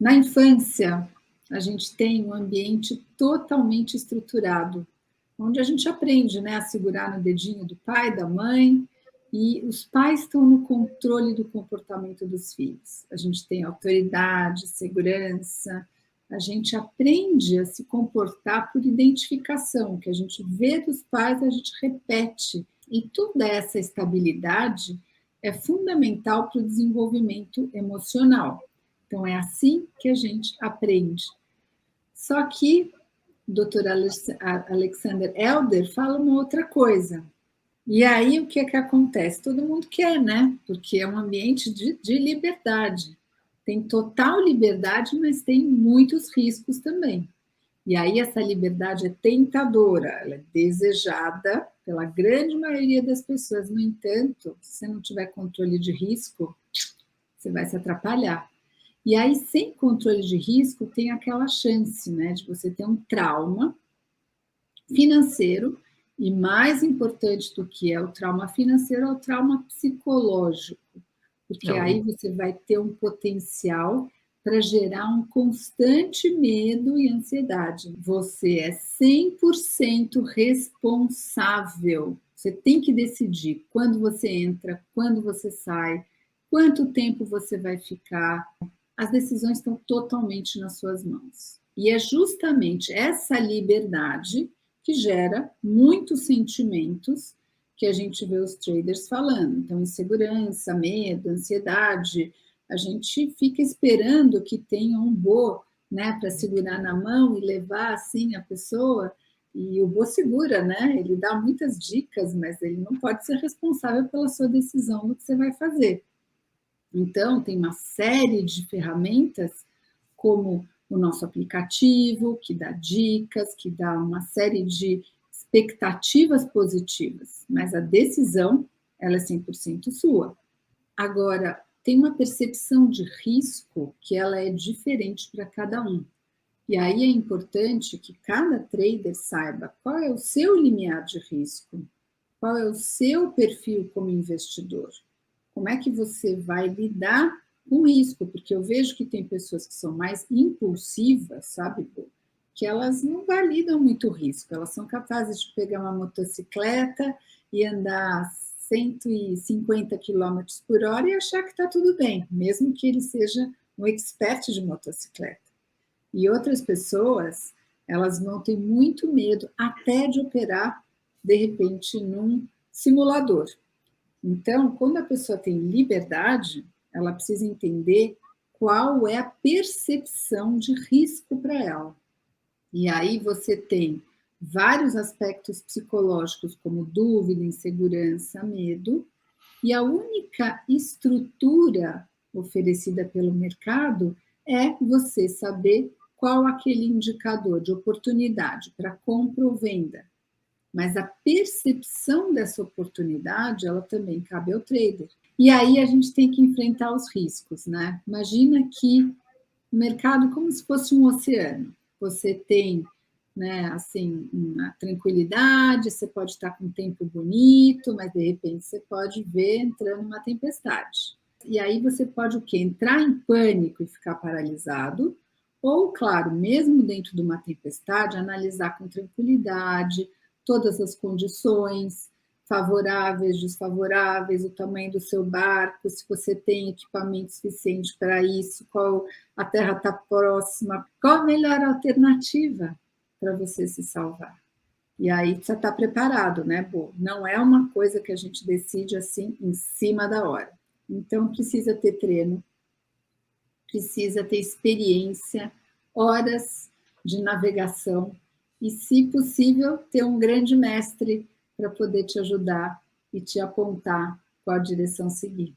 Na infância, a gente tem um ambiente totalmente estruturado, onde a gente aprende, né, a segurar no dedinho do pai, da mãe, e os pais estão no controle do comportamento dos filhos. A gente tem autoridade, segurança, a gente aprende a se comportar por identificação, que a gente vê dos pais, a gente repete. E toda essa estabilidade é fundamental para o desenvolvimento emocional. Então, é assim que a gente aprende. Só que o Dr. Alexander Elder fala uma outra coisa. E aí, o que é que acontece? Todo mundo quer, né? Porque é um ambiente de liberdade. Tem total liberdade, mas tem muitos riscos também. E aí, essa liberdade é tentadora, ela é desejada pela grande maioria das pessoas. No entanto, se você não tiver controle de risco, você vai se atrapalhar. E aí, sem controle de risco, tem aquela chance, né, de você ter um trauma financeiro, e mais importante do que é o trauma financeiro, é o trauma psicológico, porque aí você vai ter um potencial para gerar um constante medo e ansiedade. Você é 100% responsável. Você tem que decidir quando você entra, quando você sai, quanto tempo você vai ficar. As decisões estão totalmente nas suas mãos. E é justamente essa liberdade que gera muitos sentimentos que a gente vê os traders falando. Então, insegurança, medo, ansiedade. A gente fica esperando que tenha um bo, né, para segurar na mão e levar assim a pessoa. E o bo segura, né? Ele dá muitas dicas, mas ele não pode ser responsável pela sua decisão do que você vai fazer. Então, tem uma série de ferramentas, como o nosso aplicativo, que dá dicas, que dá uma série de expectativas positivas, mas a decisão, ela é 100% sua. Agora, tem uma percepção de risco que ela é diferente para cada um. E aí é importante que cada trader saiba qual é o seu limiar de risco, qual é o seu perfil como investidor. Como é que você vai lidar com risco? Porque eu vejo que tem pessoas que são mais impulsivas, sabe, que elas não validam muito o risco. Elas são capazes de pegar uma motocicleta e andar 150 km por hora e achar que está tudo bem, mesmo que ele seja um expert de motocicleta. E outras pessoas, elas vão ter muito medo até de operar, de repente, num simulador. Então, quando a pessoa tem liberdade, ela precisa entender qual é a percepção de risco para ela. E aí você tem vários aspectos psicológicos, como dúvida, insegurança, medo, e a única estrutura oferecida pelo mercado é você saber qual aquele indicador de oportunidade para compra ou venda. Mas a percepção dessa oportunidade, ela também cabe ao trader. E aí a gente tem que enfrentar os riscos, né? Imagina que o mercado é como se fosse um oceano. Você tem, né, assim, uma tranquilidade, você pode estar com um tempo bonito, mas de repente você pode ver entrando uma tempestade. E aí você pode o quê? Entrar em pânico e ficar paralisado, ou, claro, mesmo dentro de uma tempestade, analisar com tranquilidade todas as condições, favoráveis, desfavoráveis, o tamanho do seu barco, se você tem equipamento suficiente para isso, qual a terra está próxima, qual a melhor alternativa para você se salvar. E aí você está preparado, né, Bo? Não é uma coisa que a gente decide assim em cima da hora. Então precisa ter treino, precisa ter experiência, horas de navegação e, se possível, ter um grande mestre para poder te ajudar e te apontar qual direção seguir.